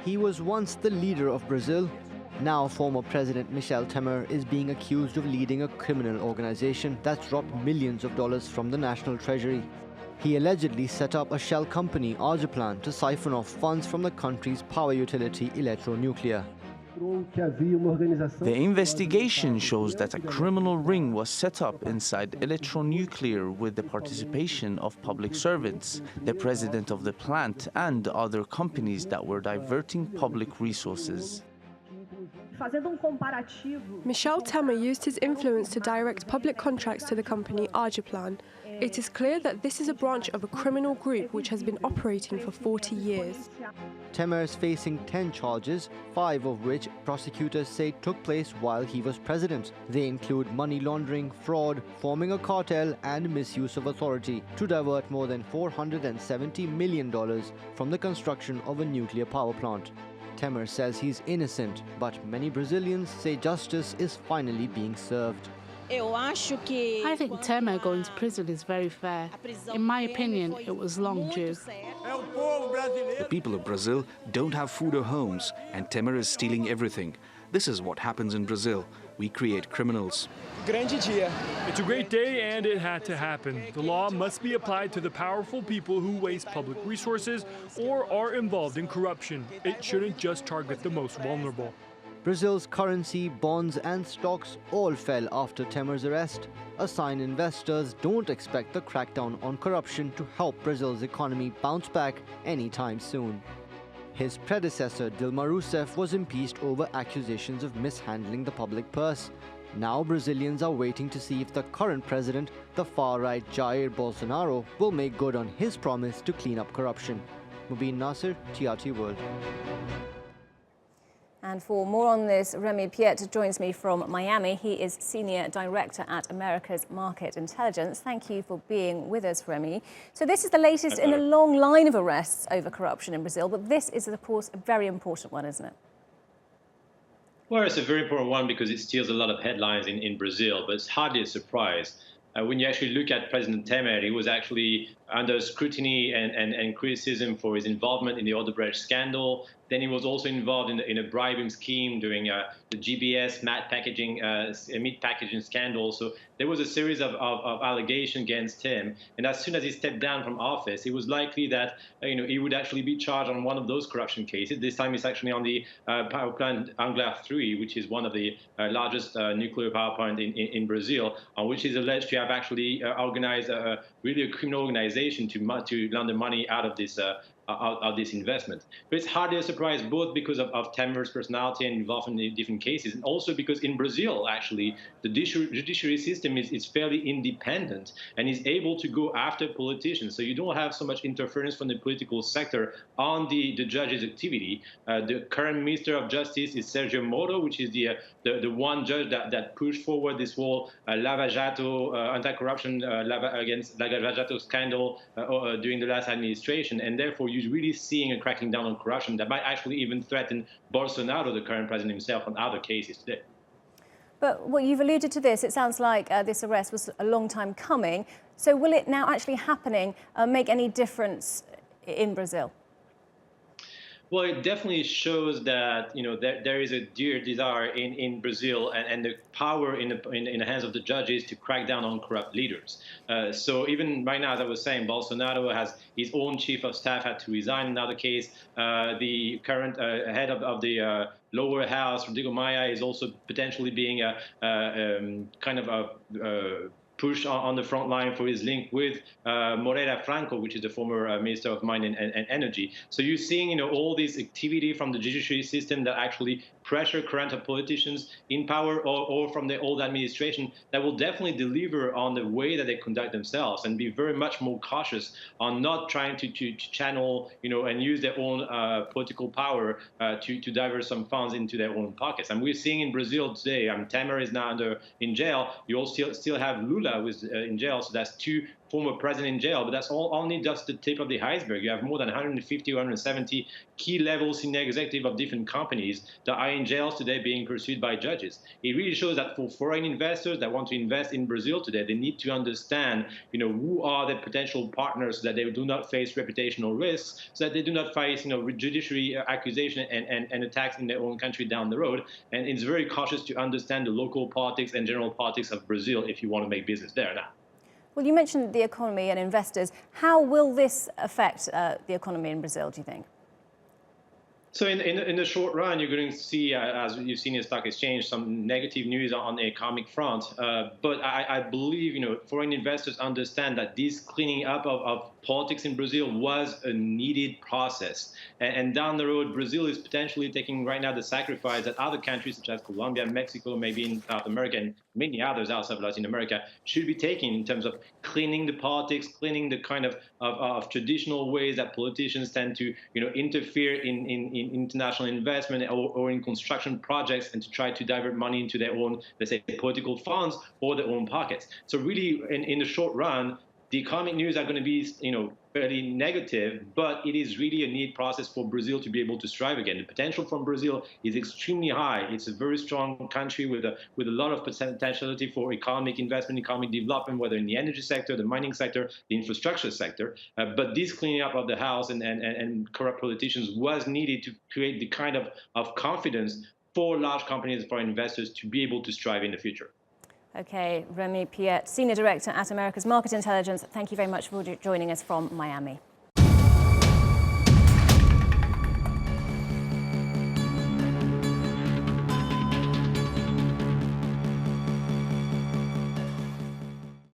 He was once the leader of Brazil. Now former President Michel Temer is being accused of leading a criminal organization that's robbed millions of dollars from the national treasury. He allegedly set up a shell company, Argeplan, to siphon off funds from the country's power utility Eletronuclear. The investigation shows that a criminal ring was set up inside Eletronuclear with the participation of public servants, the president of the plant, and other companies that were diverting public resources. Michel Temer used his influence to direct public contracts to the company Argeplan. It is clear that this is a branch of a criminal group which has been operating for 40 years. Temer is facing 10 charges, 5 of which prosecutors say took place while he was president. They include money laundering, fraud, forming a cartel, and misuse of authority to divert more than $470 million from the construction of a nuclear power plant. Temer says he's innocent, but many Brazilians say justice is finally being served. I think Temer going to prison is very fair. In my opinion, it was long due. The people of Brazil don't have food or homes, and Temer is stealing everything. This is what happens in Brazil. We create criminals. It's a great day, and it had to happen. The law must be applied to the powerful people who waste public resources or are involved in corruption. It shouldn't just target the most vulnerable. Brazil's currency, bonds and stocks all fell after Temer's arrest, a sign investors don't expect the crackdown on corruption to help Brazil's economy bounce back anytime soon. His predecessor, Dilma Rousseff, was impeached over accusations of mishandling the public purse. Now Brazilians are waiting to see if the current president, the far-right Jair Bolsonaro, will make good on his promise to clean up corruption. Mobin Nasir, TRT World. And for more on this, Remi Piet joins me from Miami. He is Senior Director at America's Market Intelligence. Thank you for being with us, Remi. So this is the latest in a long line of arrests over corruption in Brazil, but this is, of course, a very important one, isn't it? Well, it's a very important one because it steals a lot of headlines in Brazil, but it's hardly a surprise. When you actually look at President Temer, he was actually under scrutiny and criticism for his involvement in the Odebrecht scandal. Then he was also involved in a bribing scheme during the GBS meat packaging scandal. So there was a series of allegations against him. And as soon as he stepped down from office, it was likely that he would actually be charged on one of those corruption cases. This time it's actually on the power plant Angra 3, which is one of the largest nuclear power plants in Brazil, on which is alleged to have actually organized really a criminal organization to launder money out of this investment. But it's hardly a surprise, both because of Temer's personality and involvement in different cases, and also because in Brazil, actually, the judiciary system is fairly independent and is able to go after politicians. So you don't have so much interference from the political sector on the judge's activity. The current Minister of Justice is Sergio Moro, which is the one judge that pushed forward this whole Lava Jato, anti-corruption against Lava Jato scandal during the last administration, and therefore you're really seeing a cracking down on corruption that might actually even threaten Bolsonaro, the current president himself, on other cases today. But well, you've alluded to this. It sounds like this arrest was a long time coming. So will it now actually happening make any difference in Brazil? Well, it definitely shows that there is a desire in Brazil and the power in the hands of the judges to crack down on corrupt leaders. So even right now, as I was saying, Bolsonaro has his own chief of staff had to resign. In another case, the current head of the lower house, Rodrigo Maia, is also potentially being kind of a push on the front line for his link with Moreira Franco, which is the former Minister of Mine and Energy. So you're seeing, all this activity from the judiciary system that actually pressure current politicians in power or from the old administration that will definitely deliver on the way that they conduct themselves and be very much more cautious on not trying to channel, and use their own political power to divert some funds into their own pockets. And we're seeing in Brazil today, Temer is now in jail. You also still have Lula who's in jail. So that's two former president in jail, but that's only just the tip of the iceberg. You have more than 150, 170 key level senior executives of different companies that are in jails today being pursued by judges. It really shows that for foreign investors that want to invest in Brazil today, they need to understand, who are the potential partners so that they do not face reputational risks, so that they do not face, judiciary accusation and attacks in their own country down the road. And it's very cautious to understand the local politics and general politics of Brazil if you want to make business there now. Well, you mentioned the economy and investors. How will this affect the economy in Brazil, do you think? So in the short run, you're going to see, as you've seen in the stock exchange, some negative news on the economic front. But I believe, foreign investors understand that this cleaning up of politics in Brazil was a needed process. And down the road, Brazil is potentially taking right now the sacrifice that other countries such as Colombia, Mexico, maybe in South America, and many others outside of Latin America should be taking in terms of cleaning the politics, cleaning the kind of traditional ways that politicians tend to interfere in international investment or in construction projects, and to try to divert money into their own, let's say, political funds or their own pockets. So really, in the short run, the economic news are going to be, fairly negative, but it is really a neat process for Brazil to be able to strive again. The potential from Brazil is extremely high. It's a very strong country with a lot of potentiality for economic investment, economic development, whether in the energy sector, the mining sector, the infrastructure sector. But this cleaning up of the house and corrupt politicians was needed to create the kind of confidence for large companies and for investors to be able to strive in the future. Okay, Remi Piet, Senior Director at America's Market Intelligence, thank you very much for joining us from Miami.